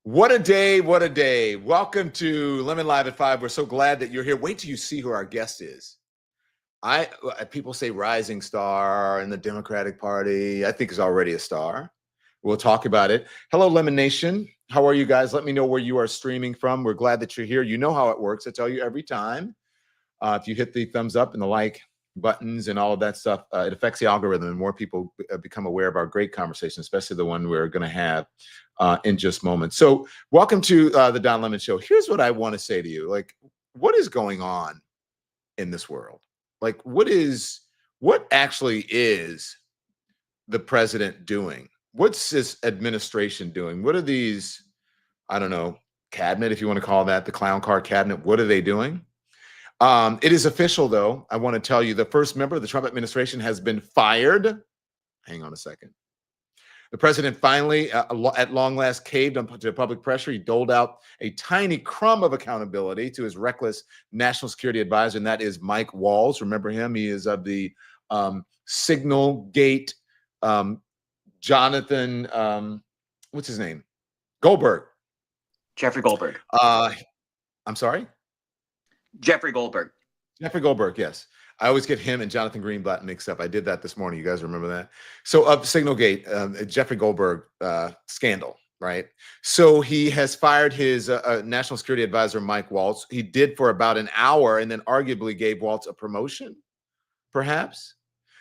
What a day, what a day. Welcome to Lemon Live at 5. We're so glad that you're here. Wait till you see who our guest is. People say rising star in the Democratic Party. I think he's already a star. We'll talk about it. Hello, Lemon Nation. How are you guys? Let me know where you are streaming from. We're glad that you're here. You know how it works. I tell you every time. If you hit the thumbs up and the like buttons and all of that stuff, it affects the algorithm and more people become aware of our great conversation, especially the one we're going to have in just moments. So welcome to the Don Lemon Show. Here's what I want to say to you. Like, what is going on in this world? Like, what actually is the president doing? What's this administration doing? What are these, I don't know, cabinet, if you want to call that the clown car cabinet, what are they doing? It is official, though. I want to tell you the first member of the Trump administration has been fired. Hang on a second. The president finally, at long last, caved to public pressure. He doled out a tiny crumb of accountability to his reckless national security advisor, and that is Mike Waltz. Remember him? He is of the Signal Gate, Jonathan, what's his name? Goldberg. Jeffrey Goldberg. I'm sorry? Jeffrey Goldberg. Jeffrey Goldberg, yes. I always get him and Jonathan Greenblatt mixed up. I did that this morning. You guys remember that? So of Signalgate, Jeffrey Goldberg scandal, right? So he has fired his national security advisor, Mike Waltz. He did for about an hour and then arguably gave Waltz a promotion, perhaps.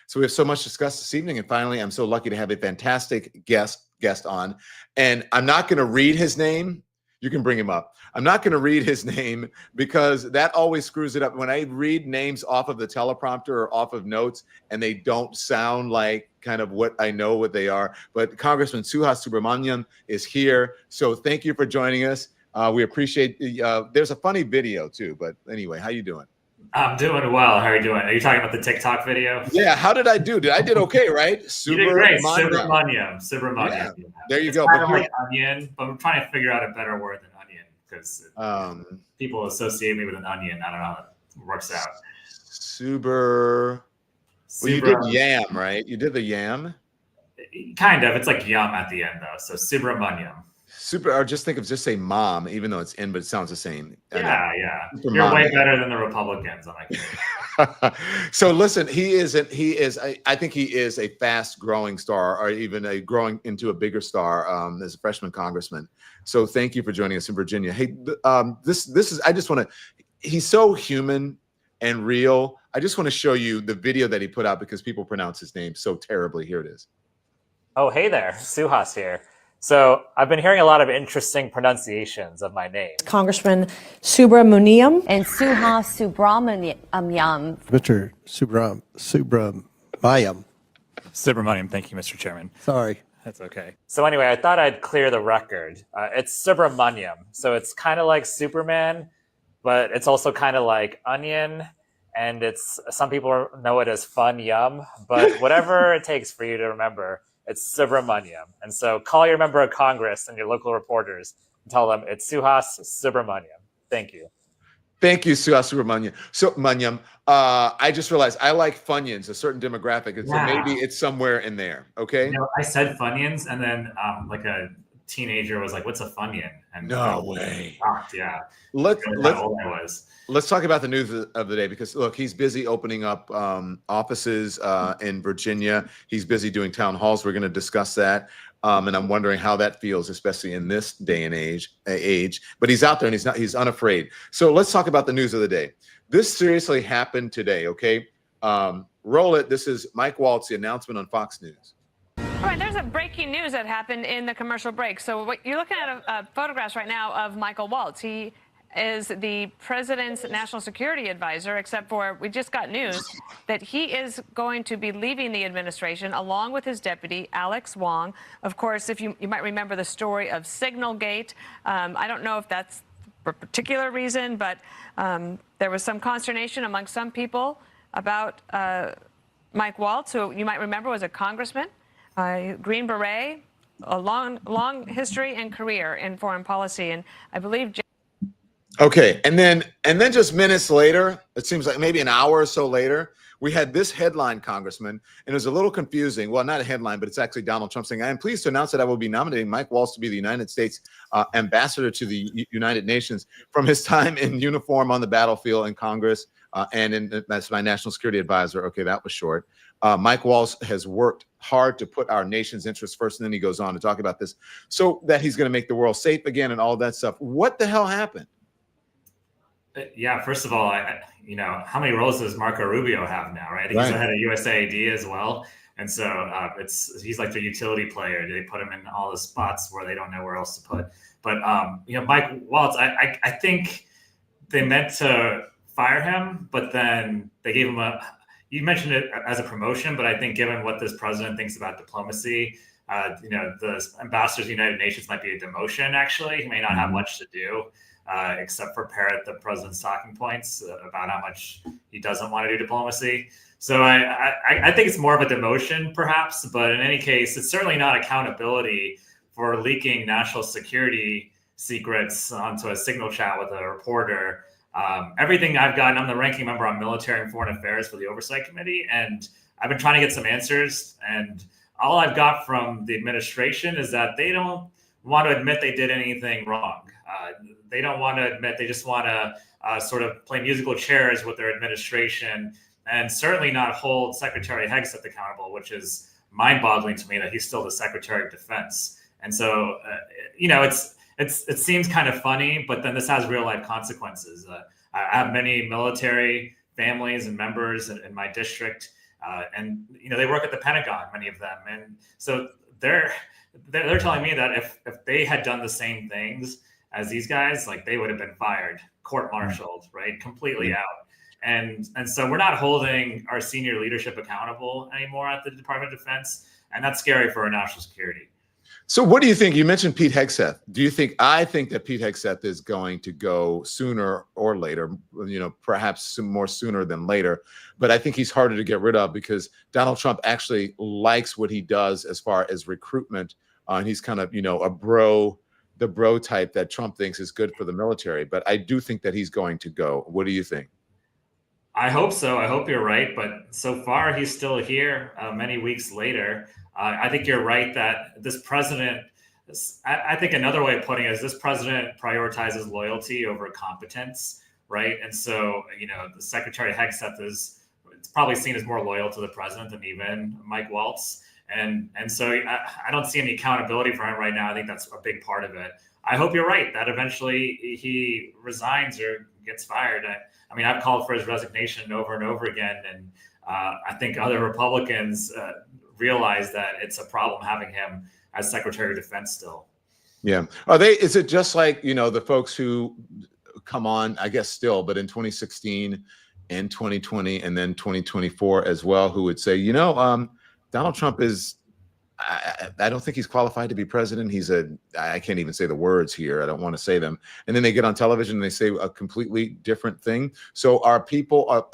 So we have so much to discuss this evening. And finally, I'm so lucky to have a fantastic guest on. And I'm not going to read his name. You can bring him up. I'm not going to read his name because that always screws it up. When I read names off of the teleprompter or off of notes and they don't sound like kind of what I know what they are. But Congressman Suhas Subramanyam is here. So thank you for joining us. We appreciate there's a funny video too. But anyway, how you doing? I'm doing well. How are you doing? Are you talking about the TikTok video? Yeah. How did I do? I did okay, right? You did great. Subramanyam. Yeah. There you go. Kind of like onion, but I'm trying to figure out a better word than onion because people associate me with an onion. I don't know how it works out. Well, you did yam, right? You did the yam. Kind of. It's like yum at the end though. So Subramanyam. Or just think of just say mom, even though it's in, but it sounds the same. Yeah. You're way better than the Republicans. So listen, I think he is a fast growing star, or even growing into a bigger star as a freshman congressman. So thank you for joining us in Virginia. Hey, he's so human and real. I just want to show you the video that he put out because people pronounce his name so terribly. Here it is. Oh, hey there, Suhas here. So I've been hearing a lot of interesting pronunciations of my name. Congressman Subramanyam. And Suhas Subramanyam. Mr. Subramanyam. Subramanyam, thank you, Mr. Chairman. Sorry. That's okay. So anyway, I thought I'd clear the record. It's Subramanyam. So it's kind of like Superman, but it's also kind of like onion. And some people know it as fun yum, but whatever it takes for you to remember, it's Subramanyam. And so call your member of Congress and your local reporters and tell them it's Suhas Subramanyam. Thank you. Thank you, Suhas Subramanyam. So, I just realized I like Funyuns, a certain demographic. And so maybe it's somewhere in there. Okay. I said Funyuns, and then like a teenager was like, "What's a Funyun?" And no way. Shocked, yeah. Let's talk about the news of the day because look, he's busy opening up offices in Virginia. He's busy doing town halls. We're going to discuss that. And I'm wondering how that feels, especially in this day and age. But he's out there and he's unafraid. So let's talk about the news of the day. This seriously happened today. Okay. Roll it. This is Mike Waltz, the announcement on Fox News. All right, there's a breaking news that happened in the commercial break. So what you're looking at photographs right now of Michael Waltz. He is the president's national security advisor, except for we just got news that he is going to be leaving the administration along with his deputy, Alex Wong. Of course, if you might remember the story of Signalgate. I don't know if that's for a particular reason, but there was some consternation among some people about Mike Waltz, who you might remember was a congressman, Green Beret, a long history and career in foreign policy. And I believe Okay, and then just minutes later, it seems like maybe an hour or so later, we had this headline, Congressman, and it was a little confusing. Well, not a headline, but it's actually Donald Trump saying, "I am pleased to announce that I will be nominating Mike Waltz to be the United States ambassador to the United Nations from his time in uniform on the battlefield in Congress and that's my national security advisor." Okay, that was short. Mike Waltz has worked hard to put our nation's interests first, and then he goes on to talk about this, so that he's going to make the world safe again and all that stuff. What the hell happened? Yeah, first of all, how many roles does Marco Rubio have now, right? I think he's the head of USAID as well. And so he's like the utility player. They put him in all the spots where they don't know where else to put. But, Mike Waltz, I think they meant to fire him, but then they gave him you mentioned it as a promotion, but I think given what this president thinks about diplomacy, the ambassador to the United Nations might be a demotion, actually. He may not have much to do. Except for parrot the president's talking points about how much he doesn't want to do diplomacy. So I think it's more of a demotion, perhaps. But in any case, it's certainly not accountability for leaking national security secrets onto a signal chat with a reporter. Everything I've gotten, I'm the ranking member on military and foreign affairs for the Oversight Committee, and I've been trying to get some answers. And all I've got from the administration is that they don't want to admit they did anything wrong. They don't want to admit, they just want to sort of play musical chairs with their administration and certainly not hold Secretary Hegseth accountable, which is mind-boggling to me that he's still the Secretary of Defense. And so, it seems kind of funny, but then this has real-life consequences. I have many military families and members in my district, and they work at the Pentagon, many of them, and so they're telling me that if they had done the same things as these guys, like they would have been fired, court-martialed, right? Completely out. And so we're not holding our senior leadership accountable anymore at the Department of Defense. And that's scary for our national security. So what do you think? You mentioned Pete Hegseth. I think that Pete Hegseth is going to go sooner or later, perhaps more sooner than later. But I think he's harder to get rid of because Donald Trump actually likes what he does as far as recruitment. And he's kind of, the bro type that Trump thinks is good for the military. But I do think that he's going to go. What do you think? I hope so. I hope you're right. But so far, he's still here many weeks later. I think you're right that this president, I think another way of putting it is this president prioritizes loyalty over competence, right? And so, the Secretary Hegseth it's probably seen as more loyal to the president than even Mike Waltz. And so I don't see any accountability for him right now. I think that's a big part of it. I hope you're right that eventually he resigns or gets fired. I've called for his resignation over and over again. And I think other Republicans realize that it's a problem having him as Secretary of Defense still. Yeah. Is it just like, the folks who come on, I guess still, but in 2016 and 2020 and then 2024 as well, who would say, Donald Trump is, I don't think he's qualified to be president. I can't even say the words here. I don't want to say them. And then they get on television and they say a completely different thing. So are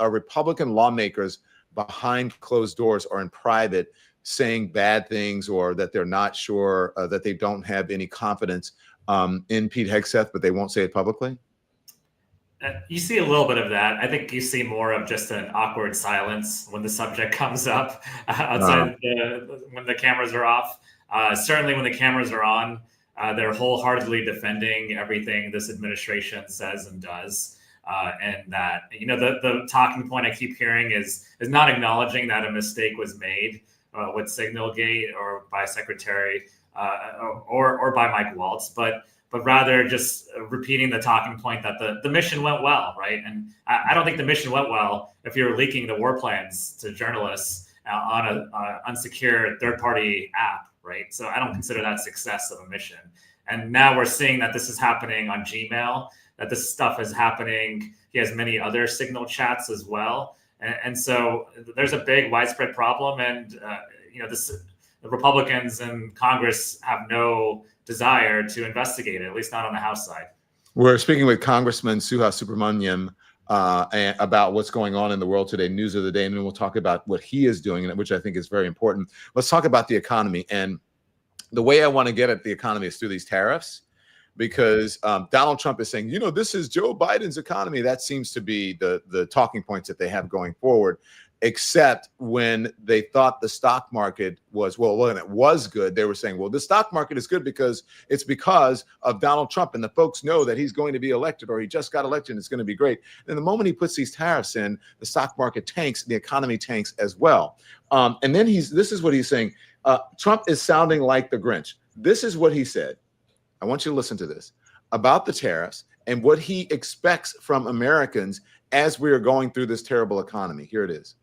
Republican lawmakers behind closed doors or in private saying bad things or that they're not sure, that they don't have any confidence in Pete Hegseth, but they won't say it publicly? You see a little bit of that. I think you see more of just an awkward silence when the subject comes up outside when the cameras are off. Certainly when the cameras are on, they're wholeheartedly defending everything this administration says and does. And that, the talking point I keep hearing is not acknowledging that a mistake was made with Signalgate or by Secretary or by Mike Waltz, but rather just repeating the talking point that the mission went well, right? And I don't think the mission went well if you're leaking the war plans to journalists on an unsecured third-party app, right? So I don't consider that success of a mission. And now we're seeing that this is happening on Gmail, that this stuff is happening. He has many other Signal chats as well. And so there's a big widespread problem. And, the Republicans in Congress have no desire to investigate it, at least not on the House side. We're speaking with Congressman Suhas Subramanyam about what's going on in the world today, news of the day, and then we'll talk about what he is doing, which I think is very important. Let's talk about the economy. And the way I want to get at the economy is through these tariffs. because Donald Trump is saying, this is Joe Biden's economy. That seems to be the talking points that they have going forward, except when they thought the stock market was, when it was good, they were saying, well, the stock market is good because of Donald Trump. And the folks know that he's going to be elected, or he just got elected and it's going to be great. And the moment he puts these tariffs in, the stock market tanks, the economy tanks as well. And then this is what he's saying. Trump is sounding like the Grinch. This is what he said. I want you to listen to this about the tariffs and what he expects from Americans as we are going through this terrible economy. Here it is.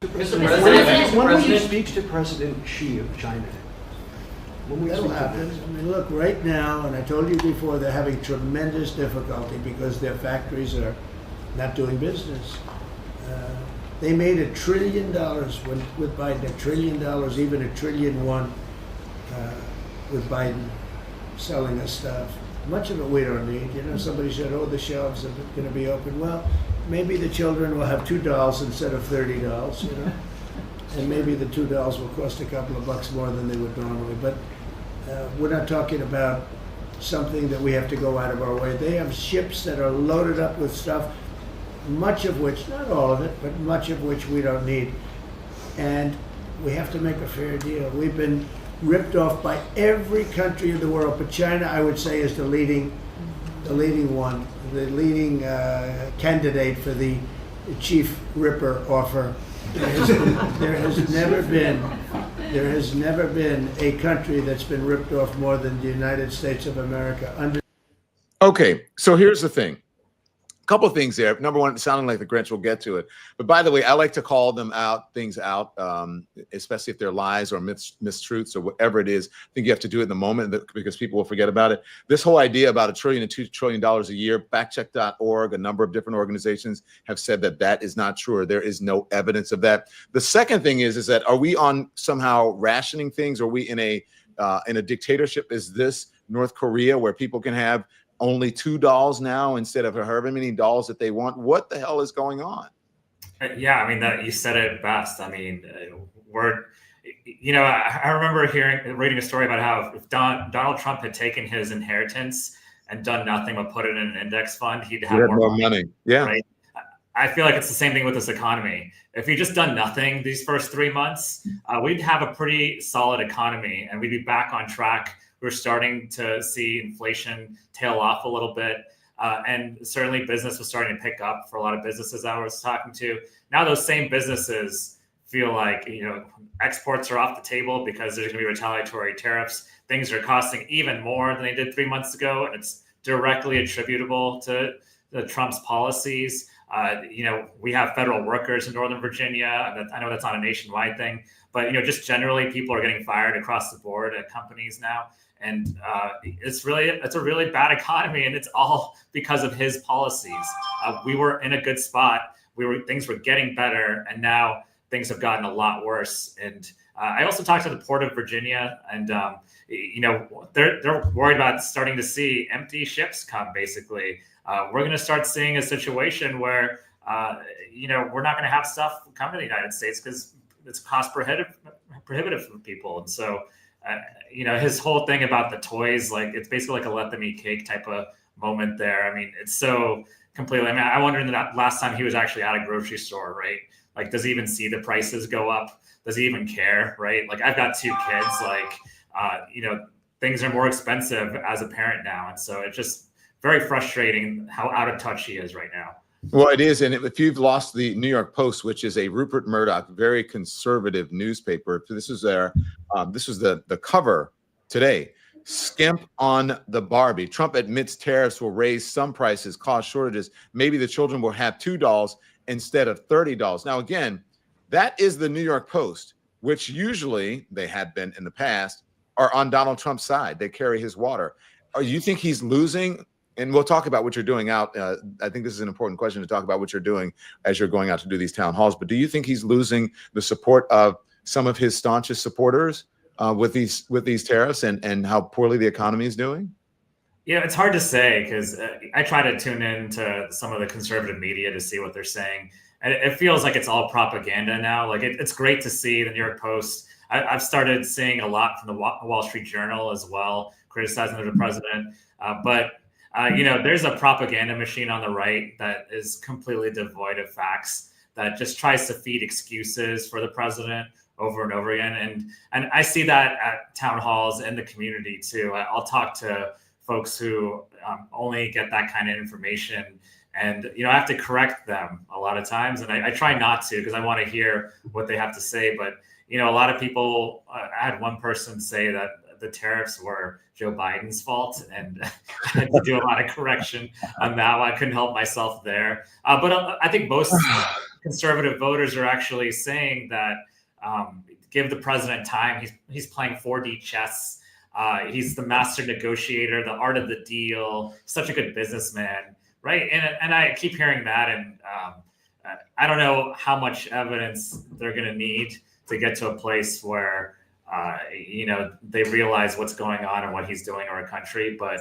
Mr. President, when will you speak to President Xi of China? That'll happen. I mean, look, right now, and I told you before, they're having tremendous difficulty because their factories are not doing business. They made $1 trillion with Biden, $1 trillion, even $1.1 trillion with Biden selling us stuff. Much of it we don't need. Somebody said, oh, the shelves are going to be open. Well, maybe the children will have $2 instead of $30, and maybe the $2 will cost a couple of bucks more than they would normally. But we're not talking about something that we have to go out of our way. They have ships that are loaded up with stuff, much of which, not all of it, but much of which we don't need. And we have to make a fair deal. We've been ripped off by every country in the world, but China, I would say, is the leading one, the leading candidate for the chief ripper offer. There has never been a country that's been ripped off more than the United States of America. Okay, so here's the thing. Couple of things there. Number one, sounding like the Grinch, we'll get to it. But by the way, I like to call things out, especially if they're lies or mistruths or whatever it is. I think you have to do it in the moment because people will forget about it. This whole idea about $1 trillion and $2 trillion a year, factcheck.org, a number of different organizations have said that is not true, or there is no evidence of that. The second thing is that are we on somehow rationing things? Are we in a dictatorship? Is this North Korea where people can have only $2 now instead of however many dollars that they want? What the hell is going on? Yeah, I mean, you said it best. I mean, I remember reading a story about how if Donald Trump had taken his inheritance and done nothing but put it in an index fund, he'd have more money. Yeah. Right? I feel like it's the same thing with this economy. If he just done nothing these first 3 months, we'd have a pretty solid economy and we'd be back on track. We're starting to see inflation tail off a little bit. And certainly business was starting to pick up for a lot of businesses I was talking to. Now those same businesses feel like, exports are off the table because there's going to be retaliatory tariffs. Things are costing even more than they did 3 months ago. And it's directly attributable to Trump's policies. We have federal workers in Northern Virginia. I know that's not a nationwide thing, but, just generally people are getting fired across the board at companies now. And it's a really bad economy, and it's all because of his policies. We were in a good spot. Things were getting better, and now things have gotten a lot worse. And I also talked to the Port of Virginia, and they're worried about starting to see empty ships come. Basically, we're going to start seeing a situation where we're not going to have stuff come to the United States because it's cost prohibitive for people, and so. His whole thing about the toys, like it's basically like a let them eat cake type of moment there. I mean, it's so completely, I wonder that last time he was actually at a grocery store, right? Like, does he even see the prices go up? Does he even care, right? Like, I've got 2 kids, things are more expensive as a parent now. And so it's just very frustrating how out of touch he is right now. Well, it is. And if you've lost the New York Post, which is a Rupert Murdoch, very conservative newspaper, this was the cover today. Skimp on the Barbie. Trump admits tariffs will raise some prices, cause shortages. Maybe the children will have $2 instead of $30. Now, again, that is the New York Post, which usually they had been in the past, are on Donald Trump's side. They carry his water. You think he's losing? And we'll talk about what you're doing out. I think this is an important question to talk about what you're doing as you're going out to do these town halls. But do you think he's losing the support of some of his staunchest supporters with these tariffs and how poorly the economy is doing? Yeah, it's hard to say because I try to tune in to some of the conservative media to see what they're saying. And it feels like it's all propaganda now. Like it's great to see the New York Post. I've started seeing a lot from the Wall Street Journal as well, criticizing the president. But there's a propaganda machine on the right that is completely devoid of facts, that just tries to feed excuses for the president over and over again. And I see that at town halls in the community too. I'll talk to folks who only get that kind of information, and I have to correct them a lot of times, and I try not to, because I want to hear what they have to say. But a lot of people, I had one person say that the tariffs were Joe Biden's fault, and I had to do a lot of correction on that. I couldn't help myself there. But I think most conservative voters are actually saying that give the president time. He's playing 4D chess. He's the master negotiator, the art of the deal, such a good businessman, right? And I keep hearing that, and I don't know how much evidence they're going to need to get to a place where they realize what's going on and what he's doing to our country. But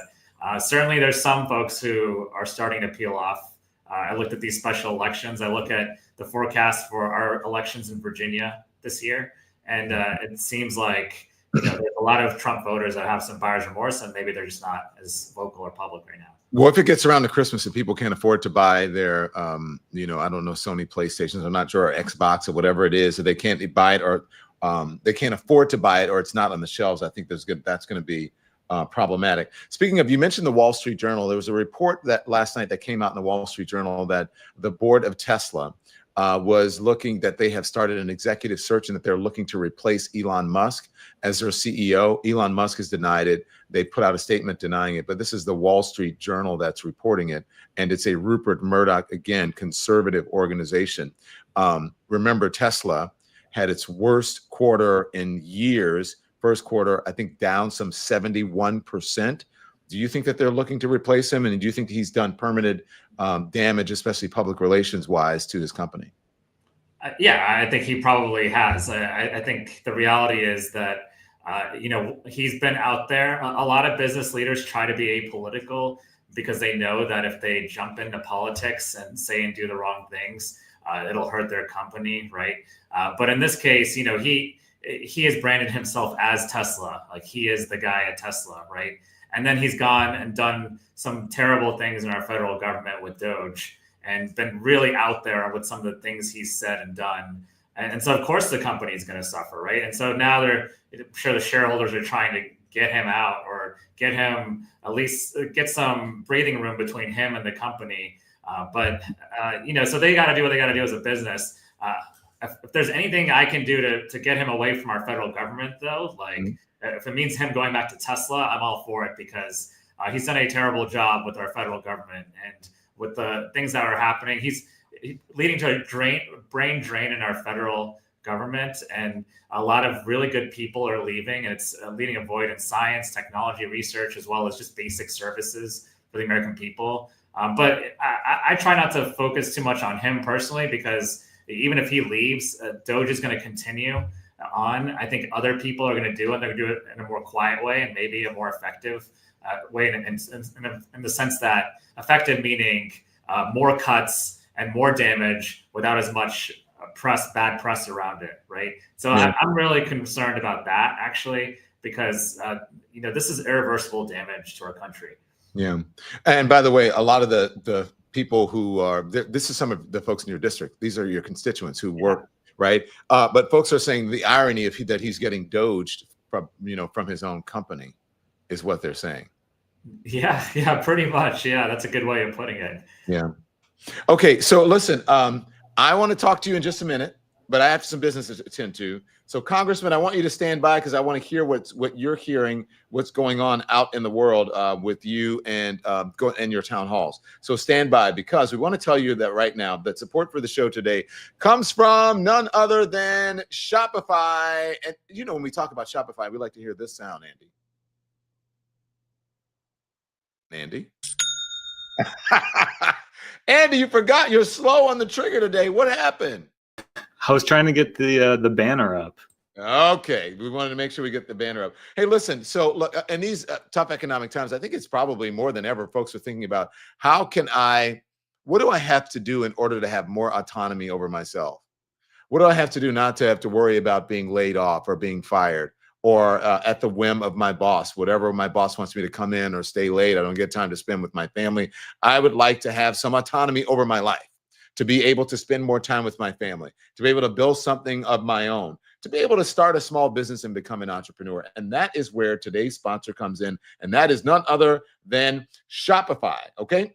certainly there's some folks who are starting to peel off. I looked at these special elections. I look at the forecast for our elections in Virginia this year, and it seems like there's a lot of Trump voters that have some buyer's remorse, and maybe they're just not as vocal or public right now. Well, if it gets around to Christmas and people can't afford to buy their, I don't know, Sony PlayStations, I'm not sure, or Xbox or whatever it is, so they can't buy it, or they can't afford to buy it, or it's not on the shelves, I think that's going to be problematic. Speaking of, you mentioned the Wall Street Journal. There was a report that last night that came out in the Wall Street Journal that the board of Tesla was looking, that they have started an executive search and that they're looking to replace Elon Musk as their CEO. Elon Musk has denied it. They put out a statement denying it, but this is the Wall Street Journal that's reporting it. And it's a Rupert Murdoch, again, conservative organization. Remember, Tesla had its worst quarter in years. First quarter, I think, down some 71%. Do you think that they're looking to replace him? And do you think he's done permanent damage, especially public relations wise, to his company? Yeah, I think he probably has. I think the reality is that, he's been out there. A lot of business leaders try to be apolitical because they know that if they jump into politics and say and do the wrong things, it'll hurt their company, right? But in this case, he has branded himself as Tesla. Like, he is the guy at Tesla, right? And then he's gone and done some terrible things in our federal government with Doge, and been really out there with some of the things he's said and done. And so, of course, the company is going to suffer, right? And so now I'm sure the shareholders are trying to get him out, or get him, at least get some breathing room between him and the company. So they got to do what they got to do as a business. If there's anything I can do to get him away from our federal government, though, if it means him going back to Tesla, I'm all for it, because he's done a terrible job with our federal government, and with the things that are happening, he's leading to a brain drain in our federal government, and a lot of really good people are leaving, and it's leading a void in science, technology, research, as well as just basic services for the American people. But I try not to focus too much on him personally, because even if he leaves, Doge is going to continue on. I think other people are going to do it. They're going to do it in a more quiet way, and maybe a more effective way, in the sense that effective meaning more cuts and more damage without as much bad press around it, right? So yeah. I'm really concerned about that, actually, because this is irreversible damage to our country. Yeah. And by the way, a lot of the people who are, this is some of the folks in your district. These are your constituents who work, right? But folks are saying the irony of that he's getting doged from his own company is what they're saying. Yeah, pretty much. Yeah, that's a good way of putting it. Yeah. Okay, so listen, I want to talk to you in just a minute, but I have some business to attend to. So, Congressman, I want you to stand by, because I want to hear what you're hearing, what's going on out in the world with you and your town halls. So stand by, because we want to tell you that right now that support for the show today comes from none other than Shopify. And when we talk about Shopify, we like to hear this sound, Andy. Andy, you forgot. You're slow on the trigger today. What happened? I was trying to get the banner up. Okay, we wanted to make sure we get the banner up. Hey, listen, so look, in these tough economic times, I think it's probably more than ever folks are thinking about what do I have to do in order to have more autonomy over myself? What do I have to do not to have to worry about being laid off or being fired, or at the whim of my boss. Whatever my boss wants me to come in or stay late, I don't get time to spend with my family. I would like to have some autonomy over my life, to be able to spend more time with my family, to be able to build something of my own, to be able to start a small business and become an entrepreneur. And that is where today's sponsor comes in. And that is none other than Shopify. Okay.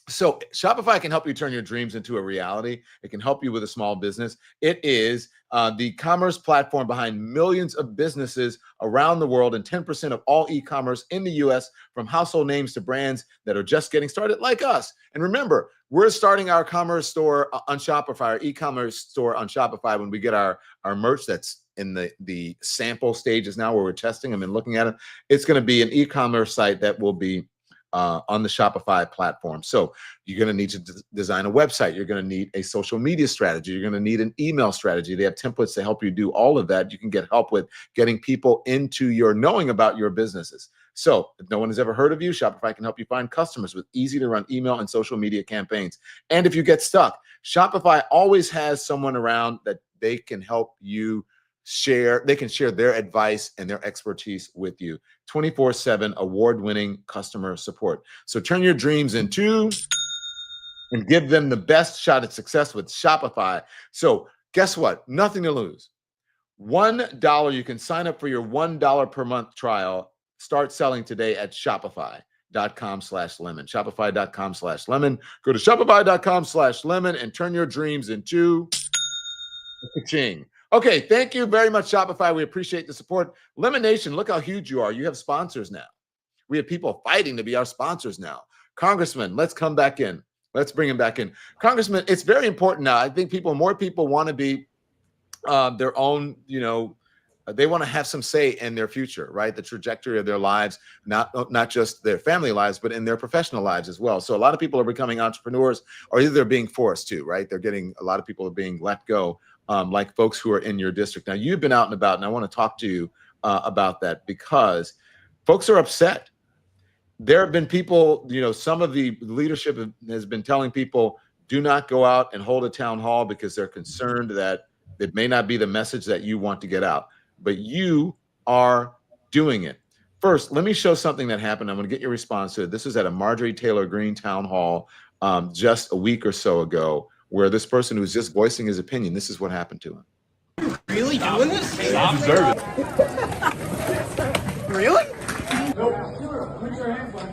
So Shopify can help you turn your dreams into a reality. It can help you with a small business. It is the commerce platform behind millions of businesses around the world and 10% of all e-commerce in the US, from household names to brands that are just getting started like us. And remember, we're starting our commerce store on Shopify, our e-commerce store on Shopify, when we get our merch that's in the sample stages now, where we're testing them and looking at them. It's going to be an e-commerce site that will be on the Shopify platform. So you're going to need to design a website. You're going to need a social media strategy. You're going to need an email strategy. They have templates to help you do all of that. You can get help with getting people into your knowing about your businesses. So if no one has ever heard of you, Shopify can help you find customers with easy to run email and social media campaigns. And if you get stuck, Shopify always has someone around that they can help you share. They can share their advice and their expertise with you. 24/7 award-winning customer support. So turn your dreams into and give them the best shot at success with Shopify. So guess what? Nothing to lose. $1, you can sign up for your $1 per month trial. Start selling today at Shopify.com/lemon. Shopify.com/lemon. Go to Shopify.com/lemon and turn your dreams into a ching. Okay, thank you very much, Shopify. We appreciate the support. Lemon Nation, look how huge you are. You have sponsors now. We have people fighting to be our sponsors now. Congressman, let's come back in. Let's bring him back in. Congressman, it's very important now. I think more people want to be their own, they want to have some say in their future, right? The trajectory of their lives, not just their family lives, but in their professional lives as well. So a lot of people are becoming entrepreneurs, or either they're being forced to, right? A lot of people are being let go. Like folks who are in your district. Now, you've been out and about, and I want to talk to you about that, because folks are upset. There have been people, some of the leadership has been telling people, do not go out and hold a town hall, because they're concerned that it may not be the message that you want to get out. But you are doing it. First, let me show something that happened. I'm going to get your response to it. This is at a Marjorie Taylor Greene town hall just a week or so ago, where this person who's just voicing his opinion, this is what happened to him. Really doing this? I deserve it. Really? Put your hands on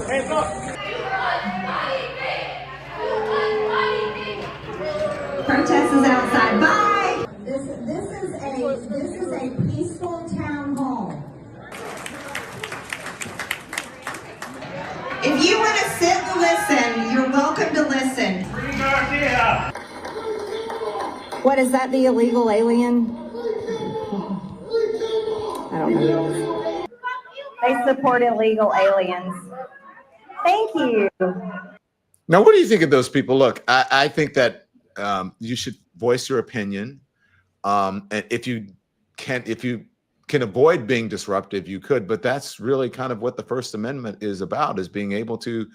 hands up. Protest is outside. Bye. This is a peaceful town hall. If you want to sit and listen, you're welcome to listen. What is that? The illegal alien? I don't know. They support illegal aliens. Thank you. Now, what do you think of those people? Look, I think that you should voice your opinion. And if you can avoid being disruptive, you could, but that's really kind of what the First Amendment is about, is being able to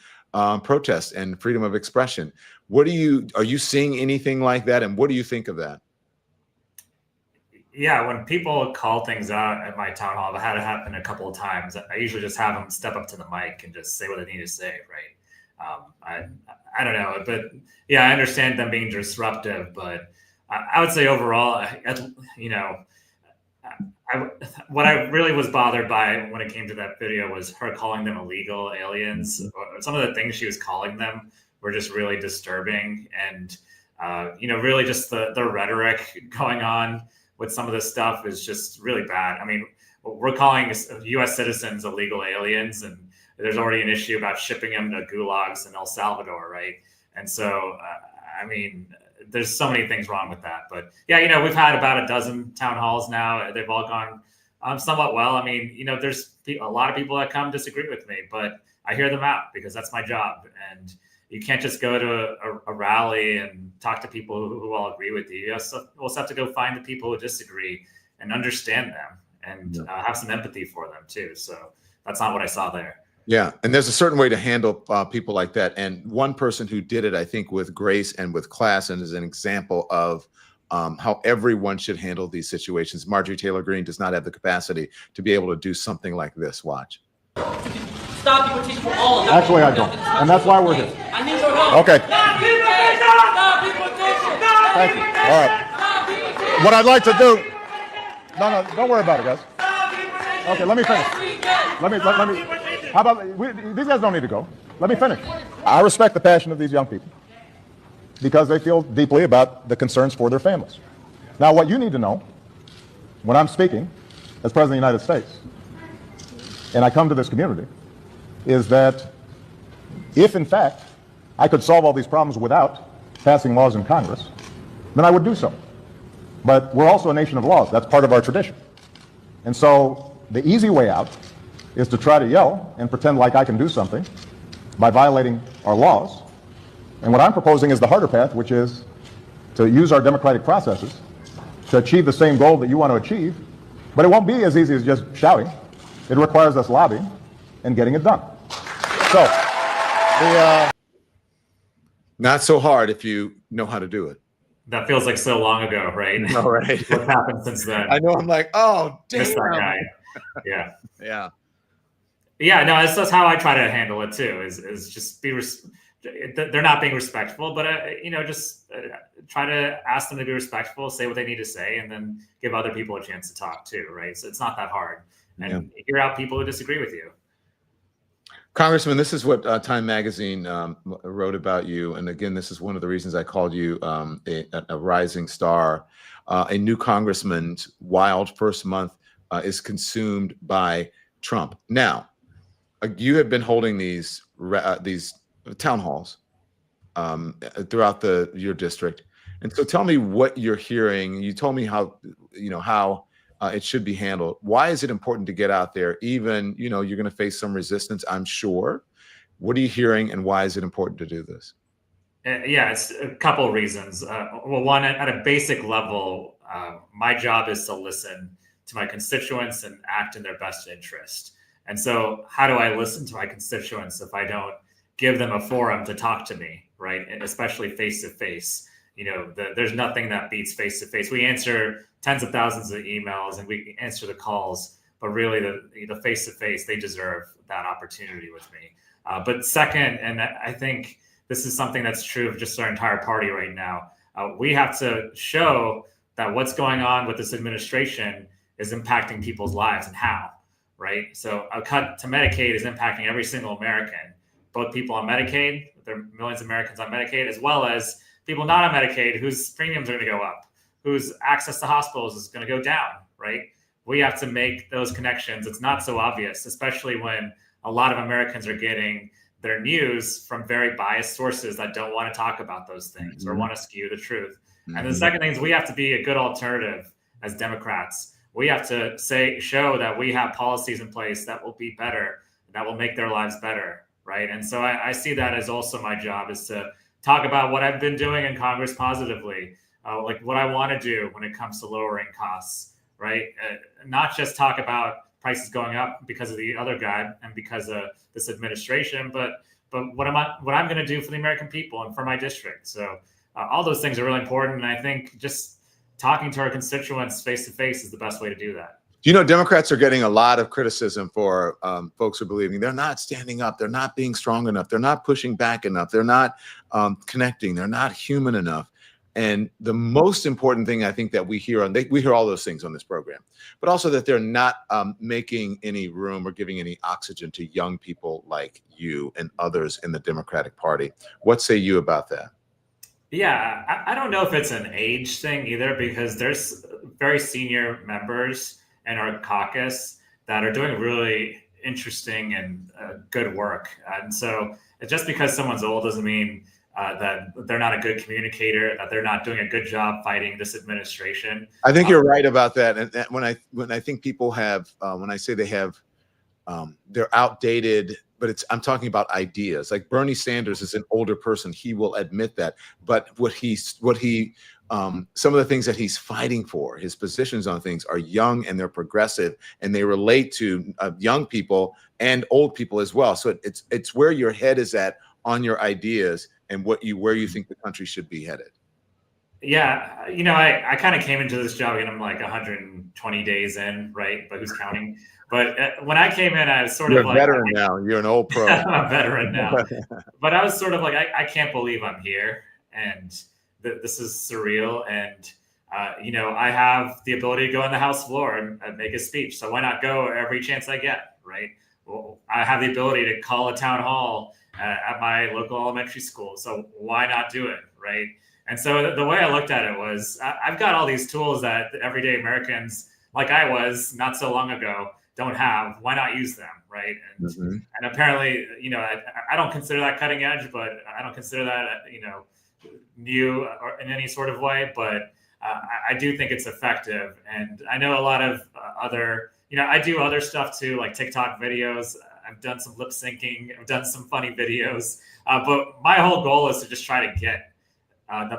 protest and freedom of expression. Are you seeing anything like that? And what do you think of that? Yeah, when people call things out at my town hall, I've had it happen a couple of times. I usually just have them step up to the mic and just say what they need to say, right? I don't know, but yeah, I understand them being disruptive, but I would say overall, what I really was bothered by when it came to that video was her calling them illegal aliens. Some of the things she was calling them were just really disturbing, and really just the rhetoric going on with some of this stuff is just really bad. I mean, we're calling U.S. citizens illegal aliens, and there's already an issue about shipping them to gulags in El Salvador, right? And so, there's so many things wrong with that. But yeah, we've had about a dozen town halls now. They've all gone somewhat well. I mean, there's a lot of people that come disagree with me, but I hear them out because that's my job. And you can't just go to a rally and talk to people who all agree with you. You also have to go find the people who disagree and understand them and have some empathy for them too. So that's not what I saw there. Yeah, and there's a certain way to handle people like that. And one person who did it, I think, with grace and with class, and is an example of how everyone should handle these situations. Marjorie Taylor Greene does not have the capacity to be able to do something like this. Watch. Stop people teaching for all of them. Actually, I don't. And that's why we're here. I need your help. Okay. Stop people teaching. Thank you. All right. What I'd like to do. No, don't worry about it, guys. Okay, let me finish. Let me. How about these guys don't need to go. Let me finish. I respect the passion of these young people because they feel deeply about the concerns for their families. Now, what you need to know when I'm speaking as President of the United States, and I come to this community, is that if, in fact, I could solve all these problems without passing laws in Congress, then I would do so. But we're also a nation of laws. That's part of our tradition. And so the easy way out is to try to yell and pretend like I can do something by violating our laws. And what I'm proposing is the harder path, which is to use our democratic processes to achieve the same goal that you want to achieve. But it won't be as easy as just shouting. It requires us lobbying and getting it done. So, not so hard if you know how to do it. That feels like so long ago, right? All right. What's happened since then? I know. I'm like, oh, damn. Miss that guy. Yeah. Yeah. Yeah, no, that's how I try to handle it too. Is just be they're not being respectful, but just try to ask them to be respectful, say what they need to say, and then give other people a chance to talk too, right? So it's not that hard, and hear out people who disagree with you. Congressman, this is what Time Magazine wrote about you, and again, this is one of the reasons I called you a rising star. A new congressman's wild first month is consumed by Trump. Now, you have been holding these town halls throughout your district, and so tell me what you're hearing. You told me how it should be handled. Why is it important to get out there? Even you're going to face some resistance, I'm sure. What are you hearing, and why is it important to do this? Yeah, it's a couple of reasons. Well, one, at a basic level, my job is to listen to my constituents and act in their best interest. And so how do I listen to my constituents if I don't give them a forum to talk to me, right? And especially face-to-face. There's nothing that beats face-to-face. We answer tens of thousands of emails and we answer the calls, but really the face-to-face, they deserve that opportunity with me. But second, and I think this is something that's true of just our entire party right now, we have to show that what's going on with this administration is impacting people's lives and how. Right. So a cut to Medicaid is impacting every single American, both people on Medicaid, there are millions of Americans on Medicaid, as well as people not on Medicaid whose premiums are going to go up, whose access to hospitals is going to go down. Right. We have to make those connections. It's not so obvious, especially when a lot of Americans are getting their news from very biased sources that don't want to talk about those things or want to skew the truth. And the second thing is we have to be a good alternative as Democrats. We have to show that we have policies in place that will be better, that will make their lives better, right? And so I see that as also my job is to talk about what I've been doing in Congress positively, like what I want to do when it comes to lowering costs, right? Not just talk about prices going up because of the other guy and because of this administration, but what I'm going to do for the American people and for my district. So all those things are really important, and I think just talking to our constituents face-to-face is the best way to do that. Democrats are getting a lot of criticism for folks who are believing they're not standing up, they're not being strong enough, they're not pushing back enough, they're not connecting, they're not human enough. And the most important thing I think that we hear we hear all those things on this program, but also that they're not making any room or giving any oxygen to young people like you and others in the Democratic Party. What say you about that? Yeah, I don't know if it's an age thing either, because there's very senior members in our caucus that are doing really interesting and good work. And so just because someone's old doesn't mean that they're not a good communicator, that they're not doing a good job fighting this administration. I think you're right about that. And when I think people have, when I say they have, they're outdated, but I'm talking about ideas. Like Bernie Sanders is an older person. He will admit that. But what he some of the things that he's fighting for, his positions on things are young and they're progressive and they relate to young people and old people as well. So it's where your head is at on your ideas and where you think the country should be headed. Yeah, you know, I kind of came into this job and I'm like 120 days in, right? But who's counting? But when I came in, I was sort of like— You're a veteran now. You're an old pro. I'm a veteran now. But I was sort of like, I can't believe I'm here. And this is surreal. And, you know, I have the ability to go on the House floor and make a speech. So why not go every chance I get, right? Well, I have the ability to call a town hall at my local elementary school. So why not do it, right? And so the way I looked at it was, I've got all these tools that everyday Americans, like I was not so long ago, don't have. Why not use them, right? And apparently, you know, I don't consider that cutting edge, but I don't consider that, you know, new or in any sort of way. But I do think it's effective. And I know a lot of other, you know, I do other stuff too, like TikTok videos. I've done some lip syncing. I've done some funny videos. But my whole goal is to just try to get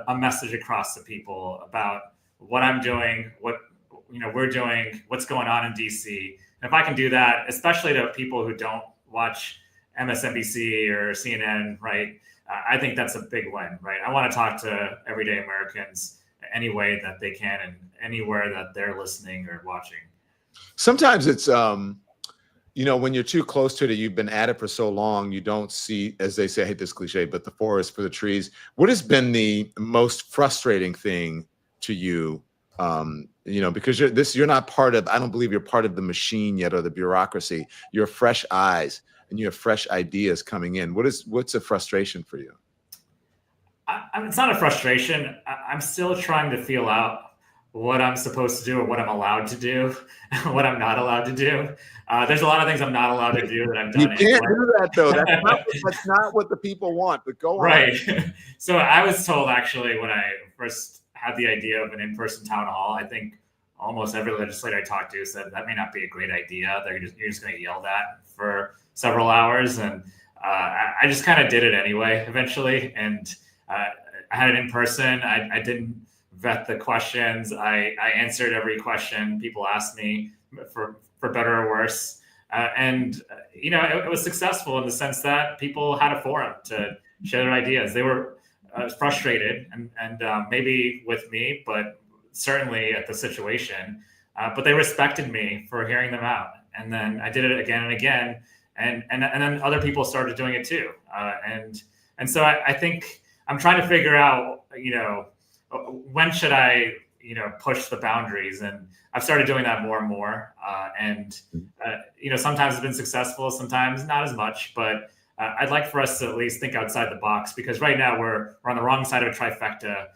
a message across to people about what I'm doing, what, you know, we're doing, what's going on in DC. And if I can do that, especially to people who don't watch MSNBC or CNN, right? I think that's a big win, right? I want to talk to everyday Americans any way that they can and anywhere that they're listening or watching. Sometimes it's, you know, when you're too close to it, you've been at it for so long, you don't see, as they say, I hate this cliche, but the forest for the trees. What has been the most frustrating thing to you? You know, because you're not part of, I don't believe you're part of the machine yet or the bureaucracy. You're fresh eyes and you have fresh ideas coming in. What's a frustration for you? It's not a frustration. I'm still trying to feel out what I'm supposed to do or what I'm allowed to do, what I'm not allowed to do. There's a lot of things I'm not allowed to do that I've done. You can't do that though. That's not what the people want, but go on. Right. So I was told actually when I first had the idea of an in-person town hall, I think almost every legislator I talked to said that may not be a great idea. You're just going to yell that for several hours. And I just kind of did it anyway, eventually. And I had it in person. I didn't vet the questions. I answered every question people asked me for better or worse. And, you know, it was successful in the sense that people had a forum to share their ideas. They were frustrated and maybe with me, but certainly at the situation. But they respected me for hearing them out. And then I did it again and again. And then other people started doing it too. And so I think I'm trying to figure out, you know, when should I, you know, push the boundaries? And I've started doing that more and more. You know, sometimes it's been successful, sometimes not as much, but I'd like for us to at least think outside the box, because right now we're on the wrong side of a trifecta.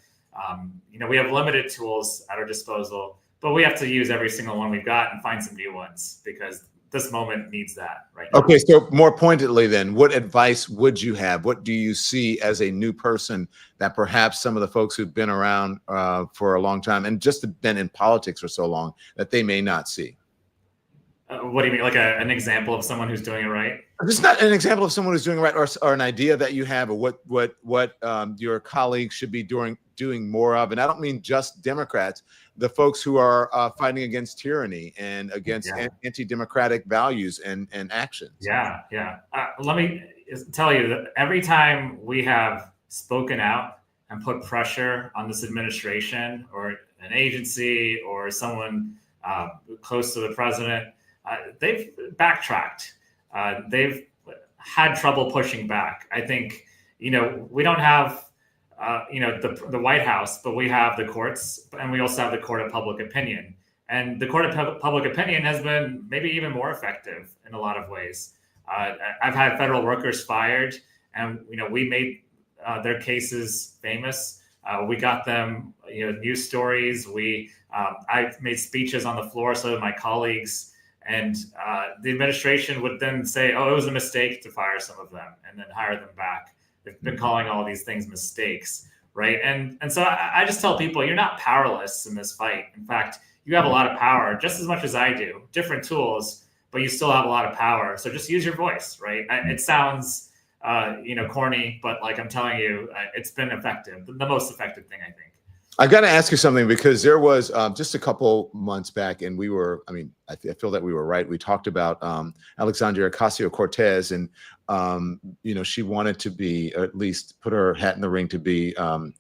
You know, we have limited tools at our disposal, but we have to use every single one we've got and find some new ones, because this moment needs that right now. Okay, so more pointedly then, what advice would you have? What do you see as a new person that perhaps some of the folks who've been around for a long time and just been in politics for so long that they may not see? What do you mean? Like an example of someone who's doing it right? Just not an example of someone who's doing it right, or an idea that you have, or what your colleagues should be doing more of. And I don't mean just Democrats, the folks who are fighting against tyranny and against anti-democratic values and actions. Yeah. Let me tell you that every time we have spoken out and put pressure on this administration or an agency or someone close to the president, they've backtracked. They've had trouble pushing back. I think, you know, we don't have, you know, the White House, but we have the courts, and we also have the court of public opinion. And the court of public opinion has been maybe even more effective in a lot of ways. I've had federal workers fired, and, you know, we made their cases famous. We got them, you know, news stories. I made speeches on the floor, so did my colleagues. And the administration would then say, oh, it was a mistake to fire some of them and then hire them back. They've been calling all these things mistakes, right? And so I just tell people, you're not powerless in this fight. In fact, you have a lot of power, just as much as I do. Different tools, but you still have a lot of power. So just use your voice, right? It sounds, you know, corny, but like I'm telling you, it's been effective. The most effective thing, I think. I've got to ask you something, because there was just a couple months back, and we were, I mean, I feel that we were right. We talked about Alexandria Ocasio-Cortez, and, you know, she wanted to be, or at least put her hat in the ring to be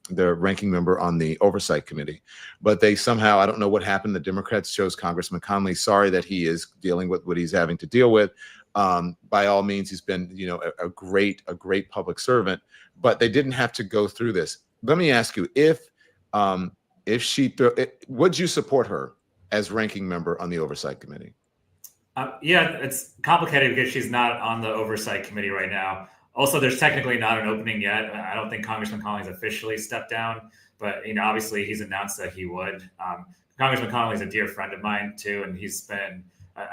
the ranking member on the Oversight Committee. But they somehow, I don't know what happened, the Democrats chose Congressman Conley. Sorry that he is dealing with what he's having to deal with. By all means, he's been, you know, a great public servant, but they didn't have to go through this. Let me ask you, if she, would you support her as ranking member on the Oversight Committee? Yeah, it's complicated because she's not on the Oversight Committee right now. Also, there's technically not an opening yet. I don't think Congressman Conley's officially stepped down, but, you know, obviously he's announced that he would. Congressman Conley's a dear friend of mine too, and he's been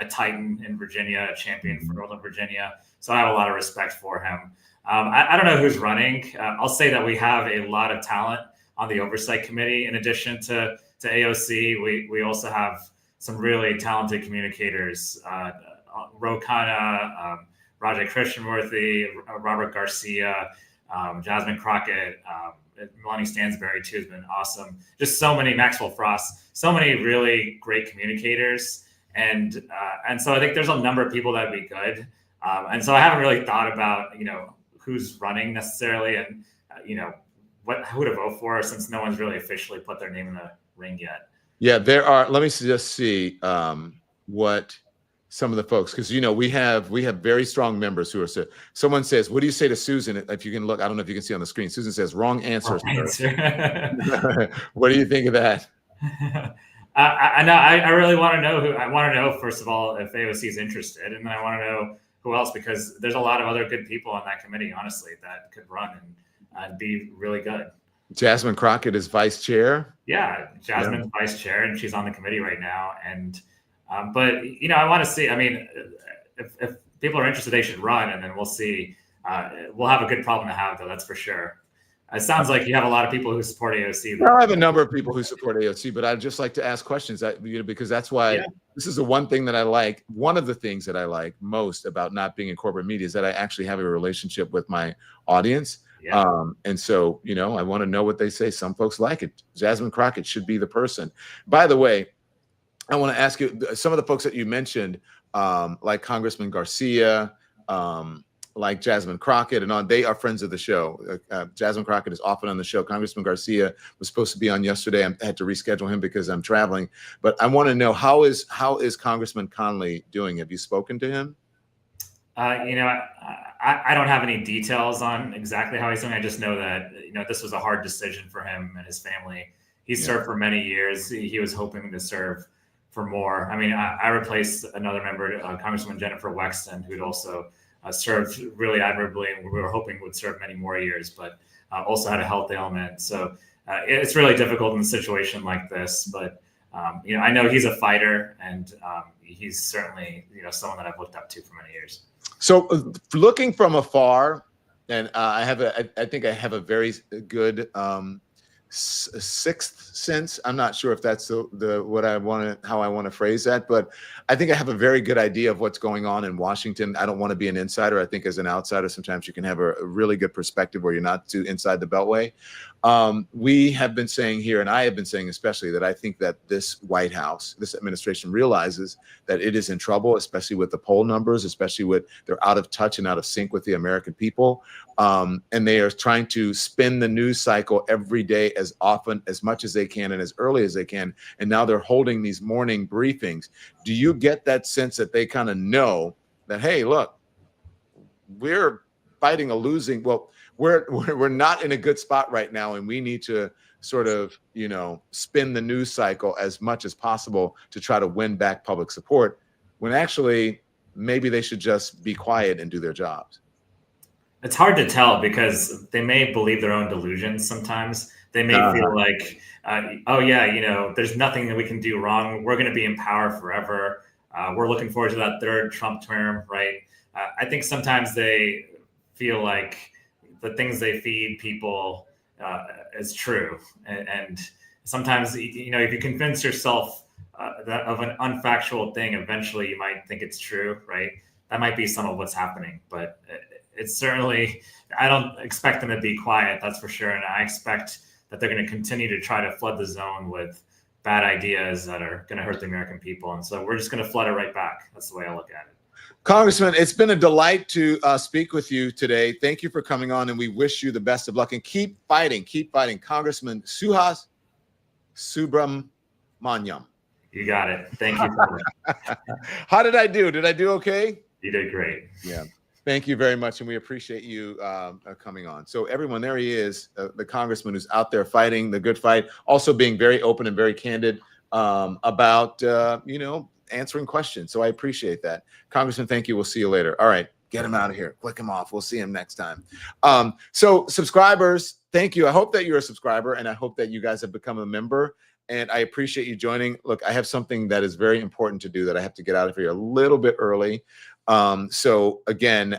a titan in Virginia, a champion for Northern Virginia. So I have a lot of respect for him. I don't know who's running. I'll say that we have a lot of talent on the Oversight Committee. In addition to AOC, we also have some really talented communicators, Ro Khanna, Rajay Krishnamurthy, Robert Garcia, Jasmine Crockett, Melanie Stansberry too has been awesome. Just so many, Maxwell Frost, so many really great communicators. And so I think there's a number of people that would be good. And so I haven't really thought about, you know, who's running necessarily, and, you know, who to vote for, since no one's really officially put their name in the ring yet. Yeah, there are. Let me just see what some of the folks, because, you know, we have very strong members who are. Someone says, "What do you say to Susan?" If you can look, I don't know if you can see on the screen. Susan says, "Wrong answer." Wrong answer. What do you think of that? I know. I really want to know who. I want to know, first of all, if AOC is interested, and then I want to know who else, because there's a lot of other good people on that committee, honestly, that could run and be really good. Jasmine Crockett is vice chair. Yeah, Jasmine's vice chair, and she's on the committee right now. And but, you know, I want to see. I mean, if people are interested, they should run, and then we'll see. We'll have a good problem to have, though. That's for sure. It sounds like you have a lot of people who support AOC. I have a number of people who support AOC, but I'd just like to ask questions, you know, because that's why this is the one thing that I like. One of the things that I like most about not being in corporate media is that I actually have a relationship with my audience. Yeah. And so, you know, I want to know what they say. Some folks like it. Jasmine Crockett should be the person. By the way, I want to ask you, some of the folks that you mentioned, like Congressman Garcia, like Jasmine Crockett and on, they are friends of the show. Jasmine Crockett is often on the show. Congressman Garcia was supposed to be on yesterday. I had to reschedule him because I'm traveling. But I want to know, how is Congressman Conley doing? Have you spoken to him? You know, I don't have any details on exactly how he's doing. I just know that, you know, this was a hard decision for him and his family. He served for many years. He was hoping to serve for more. I mean, I replaced another member, Congresswoman Jennifer Wexton, who'd also served really admirably, and we were hoping would serve many more years, but also had a health ailment. So it's really difficult in a situation like this. But you know, I know he's a fighter, and he's certainly, you know, someone that I've looked up to for many years. So looking from afar, and I think I have a very good sixth sense. I'm not sure if that's how I want to phrase that, but I think I have a very good idea of what's going on in Washington. I don't want to be an insider. I think as an outsider, sometimes you can have a really good perspective where you're not too inside the beltway. We have been saying here, and I have been saying especially, that I think that this White House, this administration realizes that it is in trouble, especially with the poll numbers, especially with they're out of touch and out of sync with the American people. And they are trying to spin the news cycle every day as often, as much as they can and as early as they can. And now they're holding these morning briefings. Do you get that sense that they kind of know that, hey, look, we're fighting a losing, well, we're not in a good spot right now, and we need to sort of, you know, spin the news cycle as much as possible to try to win back public support, when actually maybe they should just be quiet and do their jobs? It's hard to tell, because they may believe their own delusions sometimes. They may feel like, oh yeah, you know, there's nothing that we can do wrong. We're going to be in power forever. We're looking forward to that third Trump term, right? I think sometimes they feel like the things they feed people is true. And sometimes, you know, if you convince yourself that of an unfactual thing, eventually you might think it's true, right? That might be some of what's happening, but it's certainly, I don't expect them to be quiet, that's for sure. And I expect that they're going to continue to try to flood the zone with bad ideas that are going to hurt the American people. And so we're just going to flood it right back. That's the way I look at it. Congressman, it's been a delight to speak with you today. Thank you for coming on, and we wish you the best of luck. And keep fighting, keep fighting. Congressman Suhas Subramanyam. You got it. Thank you. For that. How did I do? Did I do okay? You did great. Yeah. Thank you very much, and we appreciate you coming on. So everyone, there he is, the congressman who's out there fighting the good fight, also being very open and very candid about, answering questions. So I appreciate that. Congressman, thank you. We'll see you later. All right, get him out of here. Click him off. We'll see him next time. So subscribers, thank you. I hope that you're a subscriber, and I hope that you guys have become a member. And I appreciate you joining. Look, I have something that is very important to do that I have to get out of here a little bit early. So again,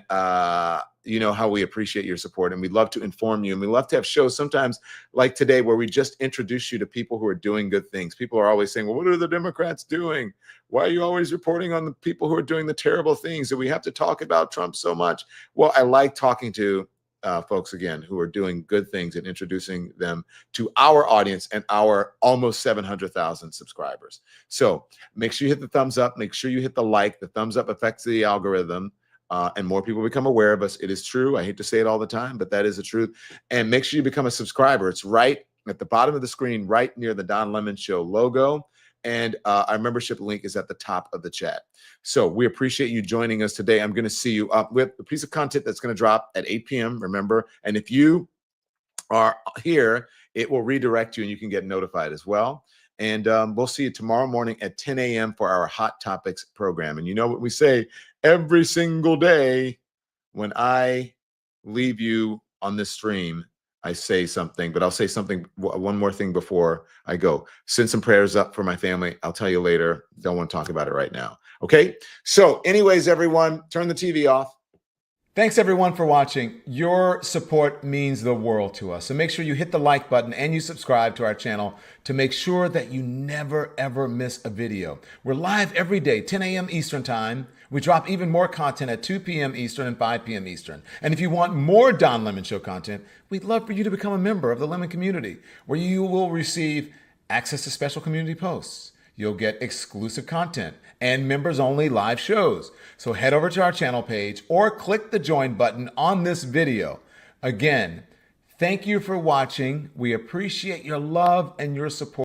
you know how we appreciate your support, and we'd love to inform you, and we love to have shows sometimes like today where we just introduce you to people who are doing good things. People are always saying, well, what are the Democrats doing? Why are you always reporting on the people who are doing the terrible things that we have to talk about Trump so much? Well, I like talking to folks again who are doing good things and introducing them to our audience and our almost 700,000 subscribers. So make sure you hit the thumbs up. Make sure you hit the like. The thumbs up affects the algorithm, and more people become aware of us. It is true. I hate to say it all the time, but that is the truth. And make sure you become a subscriber. It's right at the bottom of the screen, right near the Don Lemon Show logo. And our membership link is at the top of the chat. So we appreciate you joining us today. I'm going to see you up with a piece of content that's going to drop at 8 p.m. Remember, and if you are here, it will redirect you and you can get notified as well. And we'll see you tomorrow morning at 10 a.m. for our Hot Topics program. And you know what we say every single day when I leave you on this stream, I say something, but I'll say something, one more thing before I go. Send some prayers up for my family. I'll tell you later. Don't want to talk about it right now. Okay. So anyways, everyone, turn the TV off. Thanks everyone for watching. Your support means the world to us. So make sure you hit the like button and you subscribe to our channel to make sure that you never ever miss a video. We're live every day, 10 a.m. Eastern time. We drop even more content at 2 p.m. Eastern and 5 p.m. Eastern. And if you want more Don Lemon Show content, we'd love for you to become a member of the Lemon community, where you will receive access to special community posts. You'll get exclusive content and members-only live shows. So head over to our channel page or click the join button on this video. Again, thank you for watching. We appreciate your love and your support.